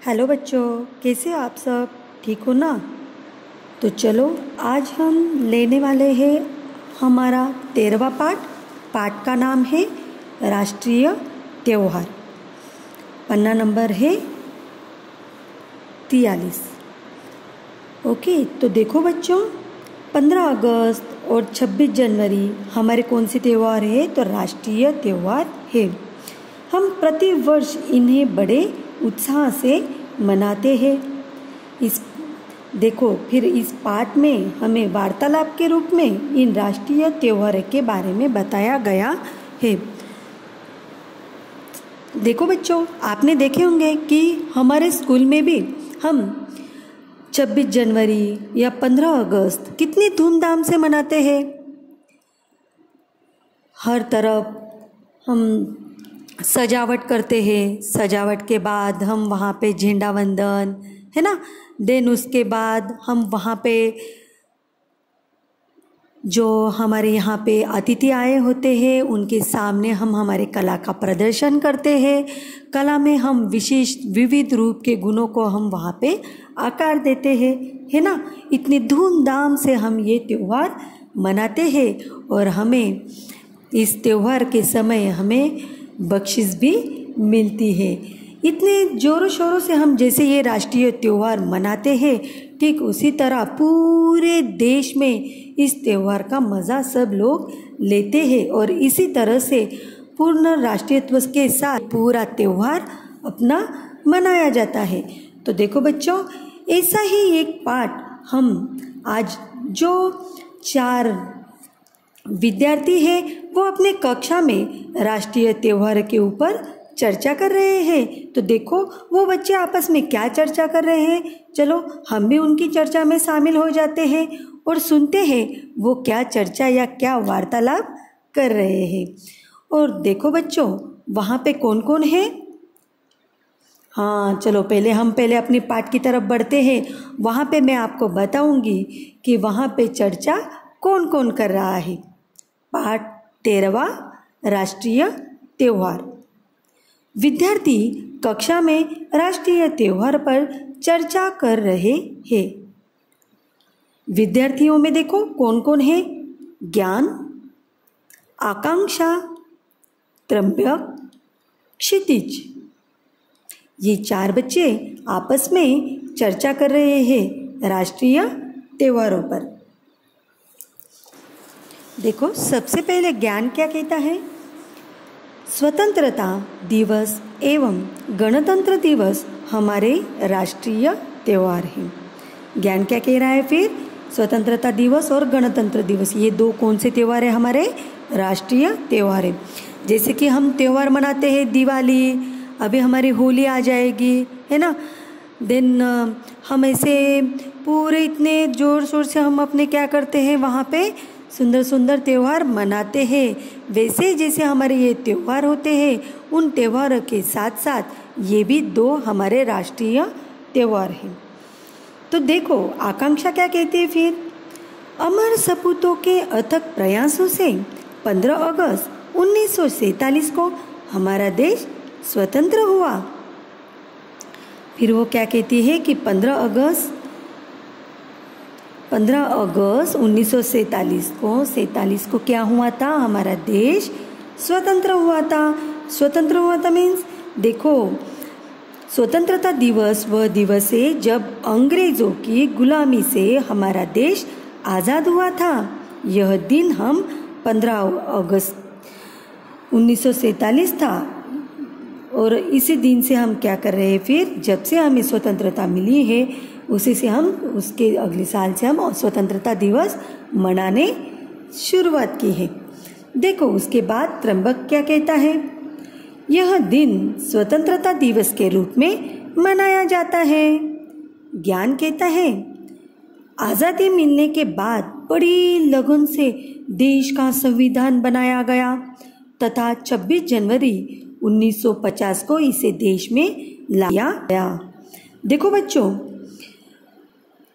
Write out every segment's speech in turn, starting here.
Hello बच्चों, कैसे हो आप सब? ठीक हो ना? तो चलो आज हम लेने वाले हैं हमारा 13वां पाठ का नाम है राष्ट्रीय त्योहार। पन्ना नंबर है 43। ओके, तो देखो बच्चों, 15 अगस्त और 26 जनवरी हमारे कौन से त्यौहार है? तो राष्ट्रीय त्यौहार है। हम प्रति वर्ष इन्हें बड़े उत्साह से मनाते हैं। फिर इस पाठ में हमें वार्तालाप के रूप में इन राष्ट्रीय त्योहारों के बारे में बताया गया है। देखो बच्चों, आपने देखे होंगे कि हमारे स्कूल में भी हम 26 जनवरी या 15 अगस्त कितनी धूमधाम से मनाते हैं। हर तरफ हम सजावट करते हैं। सजावट के बाद हम वहाँ पे झंडा वंदन, है ना। देन उसके बाद हम वहाँ पे जो हमारे यहाँ पे अतिथि आए होते हैं उनके सामने हम हमारे कला का प्रदर्शन करते हैं। कला में हम विशेष विविध रूप के गुणों को हम वहाँ पे आकार देते हैं, है ना। इतनी धूमधाम से हम ये त्यौहार मनाते हैं और हमें इस त्यौहार के समय हमें बख्शिश भी मिलती है। इतने ज़ोरों शोरों से हम जैसे ये राष्ट्रीय त्यौहार मनाते हैं, ठीक उसी तरह पूरे देश में इस त्यौहार का मज़ा सब लोग लेते हैं और इसी तरह से पूर्ण राष्ट्रीयत्व के साथ पूरा त्यौहार अपना मनाया जाता है। तो देखो बच्चों, ऐसा ही एक पाठ हम आज जो 4 विद्यार्थी है वो अपने कक्षा में राष्ट्रीय त्योहार के ऊपर चर्चा कर रहे हैं। तो देखो वो बच्चे आपस में क्या चर्चा कर रहे हैं। चलो हम भी उनकी चर्चा में शामिल हो जाते हैं और सुनते हैं वो क्या चर्चा या क्या वार्तालाप कर रहे हैं। और देखो बच्चों, वहाँ पे कौन कौन है? हाँ, चलो हम पहले अपनी पाठ की तरफ बढ़ते हैं। वहाँ पे मैं आपको बताऊंगी कि वहाँ पे चर्चा कौन कौन कर रहा है। पाठ 13वां राष्ट्रीय त्योहार। विद्यार्थी कक्षा में राष्ट्रीय त्योहार पर चर्चा कर रहे हैं। विद्यार्थियों में देखो कौन कौन है? ज्ञान, आकांक्षा, त्रंबक, क्षितिज। ये 4 बच्चे आपस में चर्चा कर रहे हैं राष्ट्रीय त्योहारों पर। देखो सबसे पहले ज्ञान क्या कहता है? स्वतंत्रता दिवस एवं गणतंत्र दिवस हमारे राष्ट्रीय त्यौहार हैं। ज्ञान क्या कह रहा है फिर? स्वतंत्रता दिवस और गणतंत्र दिवस ये 2 कौन से त्यौहार है? हमारे राष्ट्रीय त्यौहार है। जैसे कि हम त्यौहार मनाते हैं दिवाली, अभी हमारी होली आ जाएगी, है ना। देन हम ऐसे पूरे इतने ज़ोर शोर से हम अपने क्या करते हैं, वहाँ पे सुंदर सुंदर त्यौहार मनाते हैं। वैसे जैसे हमारे ये त्यौहार होते हैं, उन त्यौहारों के साथ साथ ये भी 2 हमारे राष्ट्रीय त्यौहार हैं। तो देखो आकांक्षा क्या कहती है फिर? अमर सपूतों के अथक प्रयासों से 15 अगस्त 1947 को हमारा देश स्वतंत्र हुआ। फिर वो क्या कहती है कि 15 अगस्त 1947 को क्या हुआ था? हमारा देश स्वतंत्र हुआ था। स्वतंत्र हुआ था मीन्स देखो, स्वतंत्रता दिवस वह दिवस है जब अंग्रेजों की गुलामी से हमारा देश आज़ाद हुआ था। यह दिन हम 15 अगस्त 1947 था और इसी दिन से हम क्या कर रहे हैं फिर? जब से हमें स्वतंत्रता मिली है उसी से हम उसके अगले साल से हम स्वतंत्रता दिवस मनाने शुरुआत की है। देखो उसके बाद त्रंबक क्या कहता है? यह दिन स्वतंत्रता दिवस के रूप में मनाया जाता है। ज्ञान कहता है आज़ादी मिलने के बाद बड़ी लगन से देश का संविधान बनाया गया तथा 26 जनवरी 1950 को इसे देश में लाया गया। देखो बच्चों,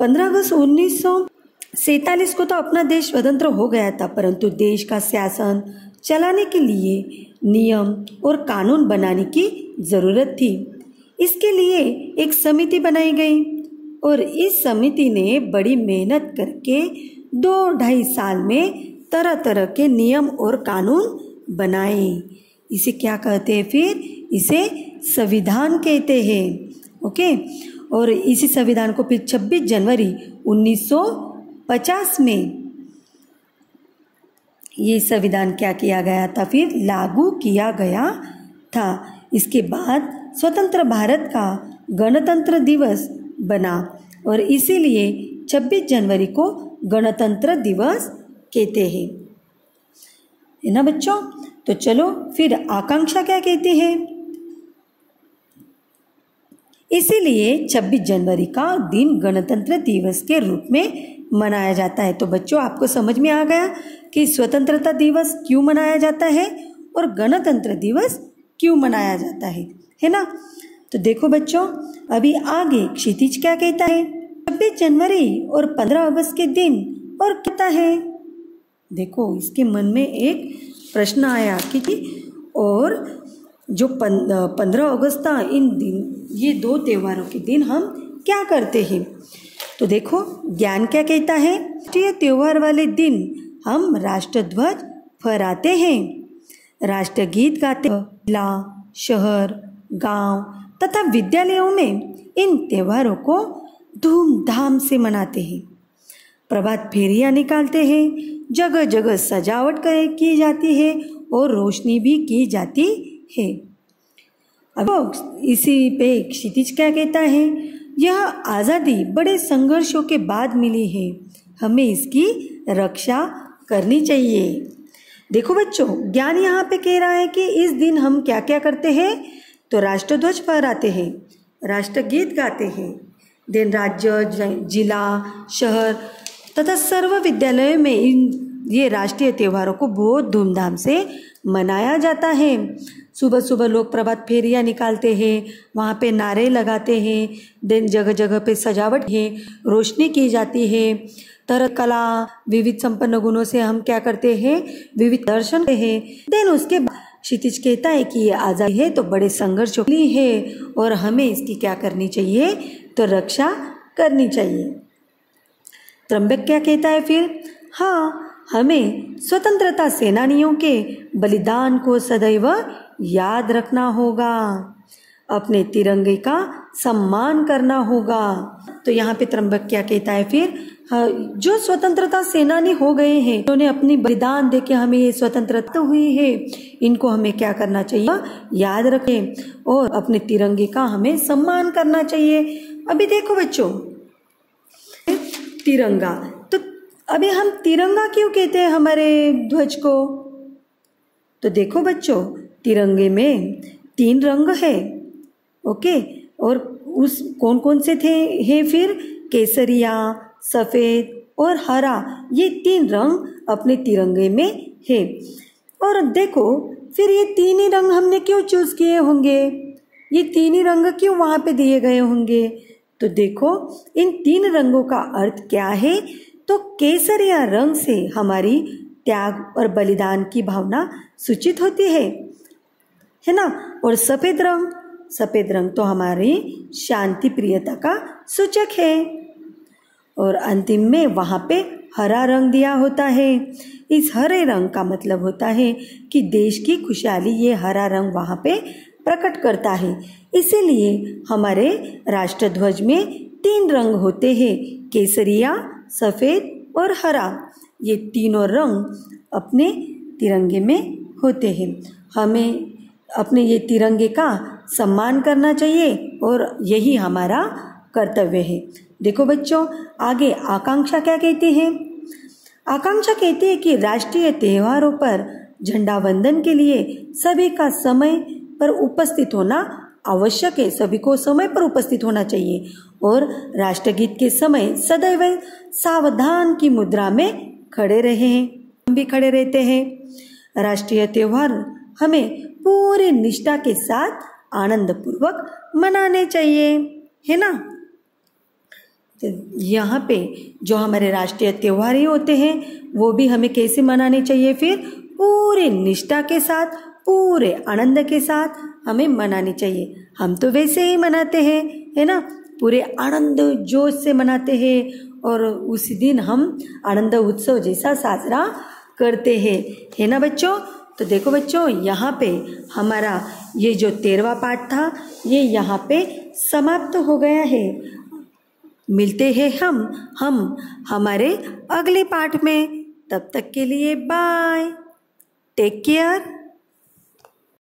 15 अगस्त 1947 को तो अपना देश स्वतंत्र हो गया था, परंतु देश का शासन चलाने के लिए नियम और कानून बनाने की ज़रूरत थी। इसके लिए एक समिति बनाई गई और इस समिति ने बड़ी मेहनत करके 2-2.5 साल में तरह तरह के नियम और कानून बनाए। इसे क्या कहते हैं फिर? इसे संविधान कहते हैं। ओके, और इसी संविधान को फिर 26 जनवरी 1950 में ये संविधान क्या किया गया था? फिर लागू किया गया था। इसके बाद स्वतंत्र भारत का गणतंत्र दिवस बना और इसीलिए 26 जनवरी को गणतंत्र दिवस कहते हैं, है ना बच्चों? तो चलो फिर आकांक्षा क्या कहते हैं? इसीलिए 26 जनवरी का दिन गणतंत्र दिवस के रूप में मनाया जाता है। तो बच्चों, आपको समझ में आ गया कि स्वतंत्रता दिवस क्यों मनाया जाता है और गणतंत्र दिवस क्यों मनाया जाता है ना? तो देखो बच्चों, अभी आगे क्षितिज क्या कहता है? 26 जनवरी और 15 अगस्त के दिन और कहता है। देखो, इसके मन में एक प्रश्न आया कि और जो 15 अगस्त था, इन दिन ये 2 त्योहारों के दिन हम क्या करते हैं? तो देखो, ज्ञान क्या कहता है? राष्ट्रीय त्योहार वाले दिन हम राष्ट्रध्वज फहराते हैं, राष्ट्रगीत गाते हैं। जिला, शहर, गांव तथा विद्यालयों में इन त्योहारों को धूमधाम से मनाते हैं। प्रभात फेरियां निकालते हैं, जगह जगह सजावट की जाती है और रोशनी भी की जाती है। अब इसी पे क्षितिज क्या कहता है? यह आज़ादी बड़े संघर्षों के बाद मिली है, हमें इसकी रक्षा करनी चाहिए। देखो बच्चों, ज्ञान यहाँ पे कह रहा है कि इस दिन हम क्या क्या करते हैं? तो राष्ट्रध्वज फहराते हैं, राष्ट्रगीत गाते हैं, दिन राज्य, जिला, शहर तथा सर्व विद्यालयों में ये राष्ट्रीय त्योहारों को बहुत धूमधाम से मनाया जाता है। सुबह सुबह लोग प्रभात फेरियां निकालते हैं, वहाँ पे नारे लगाते हैं, दिन जगह जगह पे सजावट है, रोशनी की जाती है, तरह कला विविध संपन्न गुणों से हम क्या करते हैं? विविध दर्शन हैं। देन उसके बाद क्षितिज कहता है कि ये आज़ादी है तो बड़े संघर्ष हुई है और हमें इसकी क्या करनी चाहिए? तो रक्षा करनी चाहिए। त्र्यंबक क्या कहता है फिर? हाँ, हमें स्वतंत्रता सेनानियों के बलिदान को सदैव याद रखना होगा, अपने तिरंगे का सम्मान करना होगा। तो यहाँ पे त्र्यंबक क्या कहता है फिर? जो स्वतंत्रता सेनानी हो गए हैं, उन्होंने अपनी बलिदान देके हमें ये स्वतंत्रता हुई है, इनको हमें क्या करना चाहिए? याद रखें और अपने तिरंगे का हमें सम्मान करना चाहिए। अभी देखो बच्चों, तिरंगा, तो अभी हम तिरंगा क्यों कहते हैं हमारे ध्वज को? तो देखो बच्चों, तिरंगे में 3 रंग है। ओके, और उस कौन कौन से हैं फिर? केसरिया, सफ़ेद और हरा, ये 3 रंग अपने तिरंगे में है। और देखो फिर ये 3 ही रंग हमने क्यों चूज किए होंगे? ये 3 ही रंग क्यों वहाँ पे दिए गए होंगे? तो देखो, इन 3 रंगों का अर्थ क्या है? तो केसरिया रंग से हमारी त्याग और बलिदान की भावना सूचित होती है ना? और सफ़ेद रंग तो हमारी शांति प्रियता का सूचक है। और अंतिम में वहाँ पे हरा रंग दिया होता है। इस हरे रंग का मतलब होता है कि देश की खुशहाली ये हरा रंग वहाँ पे प्रकट करता है। इसीलिए हमारे राष्ट्रध्वज में 3 रंग होते हैं, केसरिया, सफ़ेद और हरा। ये तीनों रंग अपने तिरंगे में होते हैं। हमें अपने ये तिरंगे का सम्मान करना चाहिए और यही हमारा कर्तव्य है। देखो बच्चों, आगे आकांक्षा क्या कहते हैं? आकांक्षा कहते हैं कि राष्ट्रीय त्योहारों पर झंडा वंदन के लिए सभी का समय पर उपस्थित होना आवश्यक है। सभी को समय पर उपस्थित होना चाहिए और राष्ट्रगीत के समय सदैव सावधान की मुद्रा में खड़े रहे हैं। हम भी खड़े रहते हैं। राष्ट्रीय त्योहार हमें पूरी निष्ठा के साथ आनंद पूर्वक मनाने चाहिए, है ना? तो यहाँ पे जो हमारे राष्ट्रीय त्योहार ही होते हैं वो भी हमें कैसे मनाने चाहिए? फिर पूरे निष्ठा के साथ, पूरे आनंद के साथ हमें मनानी चाहिए। हम तो वैसे ही मनाते हैं, है ना, पूरे आनंद जोश से मनाते हैं और उस दिन हम आनंद उत्सव जैसा साजरा करते हैं, है ना बच्चों। तो देखो बच्चों, यहाँ पे हमारा ये जो 13वां पाठ था ये यहाँ पे समाप्त हो गया है। मिलते हैं हम हमारे अगले पाठ में। तब तक के लिए बाय, टेक केयर।